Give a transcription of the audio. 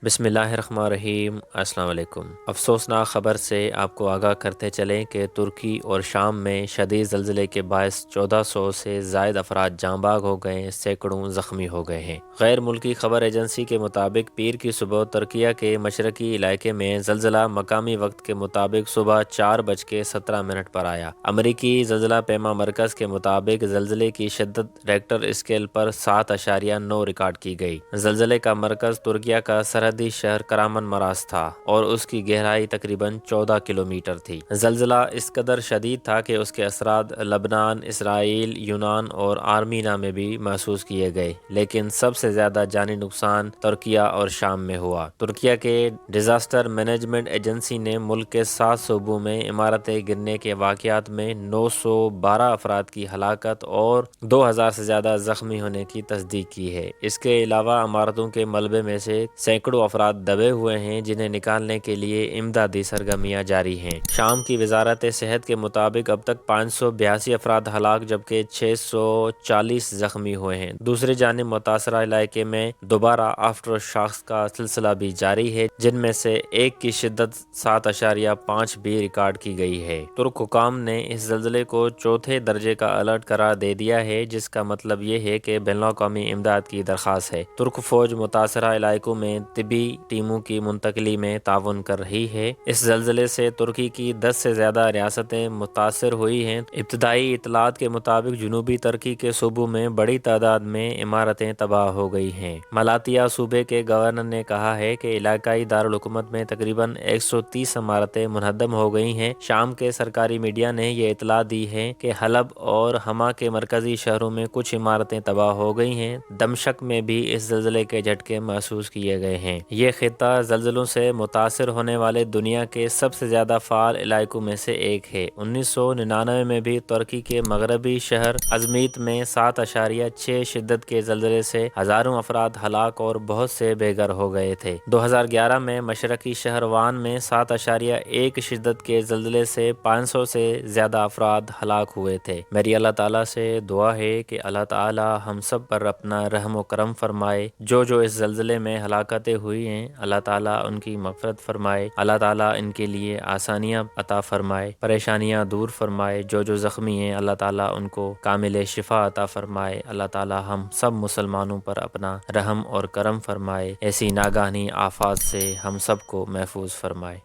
بسم اللہ الرحمن الرحیم۔ السلام علیکم۔ افسوسناک خبر سے آپ کو آگاہ کرتے چلیں کہ ترکی اور شام میں شدید زلزلے کے باعث 1400 سے زائد افراد جاں بحق ہو گئے، سینکڑوں زخمی ہو گئے ہیں۔ غیر ملکی خبر ایجنسی کے مطابق پیر کی صبح ترکیہ کے مشرقی علاقے میں زلزلہ مقامی وقت کے مطابق صبح 4:17 پر آیا۔ امریکی زلزلہ پیما مرکز کے مطابق زلزلے کی شدت ریکٹر اسکیل پر 7.9 ریکارڈ کی گئی۔ زلزلے کا مرکز ترکیہ کا سرحدی شہر کرامن مراس تھا اور اس کی گہرائی تقریباً 14 کلومیٹر تھی۔ زلزلہ اس قدر شدید تھا کہ اس کے اثرات لبنان، اسرائیل، یونان اور آرمینیا میں بھی محسوس کیے گئے، لیکن سب سے زیادہ جانی نقصان ترکیہ اور شام میں ہوا۔ ترکیہ کے ڈیزاسٹر مینجمنٹ ایجنسی نے ملک کے 7 صوبوں میں عمارتیں گرنے کے واقعات میں 912 افراد کی ہلاکت اور 2000 سے زیادہ زخمی ہونے کی تصدیق کی ہے۔ اس کے علاوہ عمارتوں کے ملبے میں سے سینکڑوں افراد دبے ہوئے ہیں، جنہیں نکالنے کے لیے امدادی سرگرمیاں جاری ہیں۔ شام کی وزارت صحت کے مطابق اب تک 582 افراد ہلاک جبکہ 640 زخمی ہوئے ہیں۔ دوسری جانب متاثرہ علاقے میں دوبارہ آفٹر شاکس کا سلسلہ بھی جاری ہے، جن میں سے ایک کی شدت 7.5 بھی ریکارڈ کی گئی ہے۔ ترک حکام نے اس زلزلے کو چوتھے درجے کا الرٹ قرار دے دیا ہے، جس کا مطلب یہ ہے کہ بین الاقوامی امداد کی درخواست ہے۔ ترک فوج متاثرہ علاقوں میں طبی ٹیموں کی منتقلی میں تعاون کر رہی ہے۔ اس زلزلے سے ترکی کی 10 سے زیادہ ریاستیں متاثر ہوئی ہیں۔ ابتدائی اطلاعات کے مطابق جنوبی ترکی کے صوبوں میں بڑی تعداد میں عمارتیں تباہ ہو گئی ہیں۔ ملاتیا صوبے کے گورنر نے کہا ہے کہ علاقائی دارالحکومت میں تقریباً 130 عمارتیں منہدم ہو گئی ہیں۔ شام کے سرکاری میڈیا نے یہ اطلاع دی ہے کہ حلب اور حما کے مرکزی شہروں میں کچھ عمارتیں تباہ ہو گئی ہیں۔ دمشق میں بھی اس زلزلے کے جھٹکے محسوس کیے گئے ہیں۔ یہ خطہ زلزلوں سے متاثر ہونے والے دنیا کے سب سے زیادہ فعال علاقوں میں سے ایک ہے۔ 1999 میں بھی ترکی کے مغربی شہر ازمیت میں 7.6 شدت کے زلزلے سے ہزاروں افراد ہلاک اور بہت سے بے گھر ہو گئے تھے۔ 2011 میں مشرقی شہر وان میں 7.1 شدت کے زلزلے سے 500 سے زیادہ افراد ہلاک ہوئے تھے۔ میری اللہ تعالیٰ سے دعا ہے کہ اللہ تعالیٰ ہم سب پر اپنا رحم و کرم فرمائے۔ جو اس زلزلے میں ہلاکتیں ہوئی ہیں، اللہ تعالیٰ ان کی مغفرت فرمائے، اللہ تعالیٰ ان کے لیے آسانیاں عطا فرمائے، پریشانیاں دور فرمائے۔ جو زخمی ہیں اللہ تعالیٰ ان کو کامل شفا عطا فرمائے۔ اللہ تعالیٰ ہم سب مسلمانوں پر اپنا رحم اور کرم فرمائے، ایسی ناگہانی آفات سے ہم سب کو محفوظ فرمائے۔